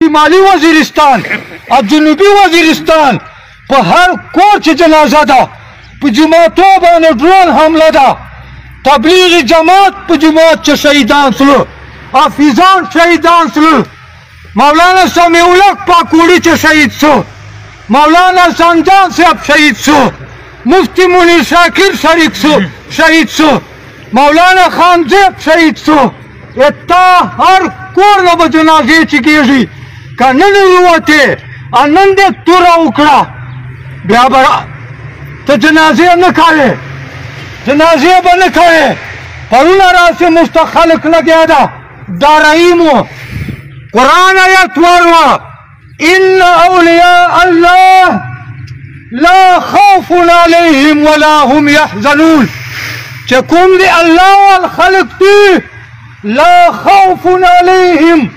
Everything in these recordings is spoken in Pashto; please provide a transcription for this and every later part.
شمالي وزیرستان او جنوبي وزیرستان په هر کور چې جنازه ده په جماعتو باندې ډرون حمله ده تبلیغ جماعت په جماعت چې شهیدان سلو حافظان شهیدان سلو مولانا سمیع الحق پاکوړي چې شهید سو مولانا سنجان صاحب شهید سو مفتی منیر شاکر شهید سو مولانا خان زیب شهید سو اتا هر کور نه به جنازې چې کېږي که نن ووتې نن دې توره وکړه بیا به ته جنازې نه کوې جنازې به نه کوې پرونه راسې مستخلق لګیا ده دا رحیم و قرآن آیت وروا ان اولیاء الله لا خوف علیهم ولا هم یحزنون چې کوم دی الله والخلق دی لا خوف علیهم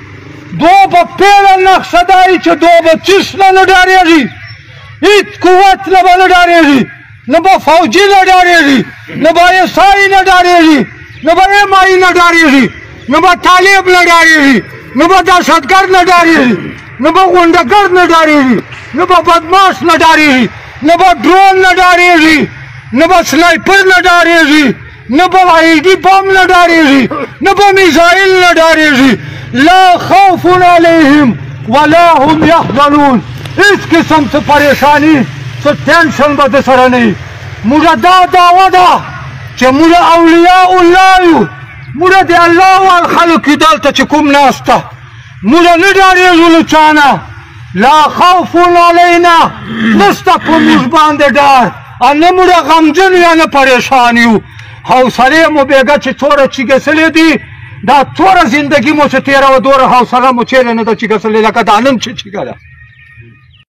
دو به پیله نقشه دایي چې دو به چیش نه ډارېږي هیڅ قوت نه به نه ډارېږي نه به فوجي نه ډارېږي نه به عیسائی نه ډارېږي نه به امائی نه ډارېږي نه به طالب نه ډارېږي نه به دهشتګرد نه ډارېږي نه به غونډهګرد نه ډارېږي نه به بدماش نه ډارېږي نه به ډرون نه ډارېږي نه به سنایپر نه ډارېږي نه به آیډي بم نه ډارېږي نه به میزایل نه ډارېږي لا خوف علیهم ولا هم یحزنون هیڅ قسم څه پریشاني څه ټینشن به د سره نه وي موږ دا دعوه ده چې موږ اولیاء الله یو موږ د الله والخلق یو دلته چې کوم ناسته موږ نه ډارېږو له چا نه لا خوف علینا نسته په موږ باندې ډار نه موږ غمجن یا نه پریشان یو حوصلې مو بېګه چې څومره چیګسلې دي دا څومره زندګي مو چې تېروه دومره حوصله مو چېرې نه ده چیګسلې لکه دا نن چې چیګه ده